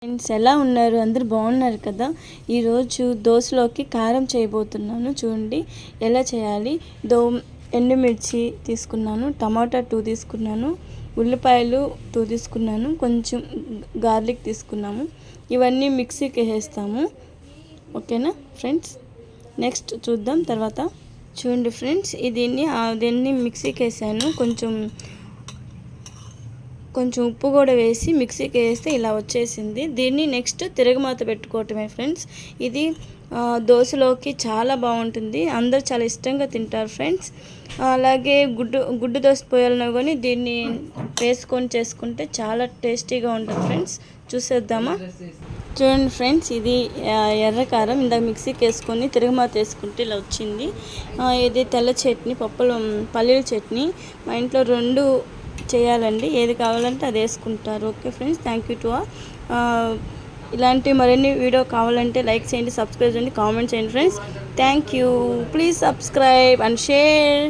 Friends ఎలా ఉన్నారు? అందరూ బాగున్నారు కదా? ఈరోజు దోశలోకి కారం చేయబోతున్నాను. చూడండి ఎలా చేయాలి. ఎండుమిర్చి తీసుకున్నాను, టమాటా 2 తీసుకున్నాను, ఉల్లిపాయలు 2 తీసుకున్నాను, కొంచెం గార్లిక్ తీసుకున్నాము. ఇవన్నీ మిక్సీకి వేసేస్తాము. ఓకేనా ఫ్రెండ్స్? నెక్స్ట్ చూద్దాం తర్వాత. చూడండి ఫ్రెండ్స్, దీన్ని మిక్సీకి వేసాను. కొంచెం ఉప్పు కూడా వేసి మిక్సీకి వేస్తే ఇలా వచ్చేసింది. దీన్ని నెక్స్ట్ తిరగమాత పెట్టుకోవటమే ఫ్రెండ్స్. ఇది దోశలోకి చాలా బాగుంటుంది. అందరూ చాలా ఇష్టంగా తింటారు ఫ్రెండ్స్. అలాగే గుడ్డు దోశ పోయాలన్నా కానీ దీన్ని వేసుకొని చేసుకుంటే చాలా టేస్టీగా ఉంటుంది ఫ్రెండ్స్. చూసేద్దామా? చూడండి ఫ్రెండ్స్, ఇది ఎర్రకారం ఇందాక మిక్సీకి వేసుకొని తిరగమాత వేసుకుంటే ఇలా వచ్చింది. ఇది తెల్ల చట్నీ, పల్లీల చట్నీ. మా ఇంట్లో 2 చేయాలండి, ఏది కావాలంటే అది వేసుకుంటారు. Okay friends, thank you to all. ఇలాంటి మరిన్ని వీడియో కావాలంటే లైక్ చేయండి, సబ్స్క్రైబ్ చేయండి, కామెంట్ చేయండి friends. Thank you. Please subscribe and share.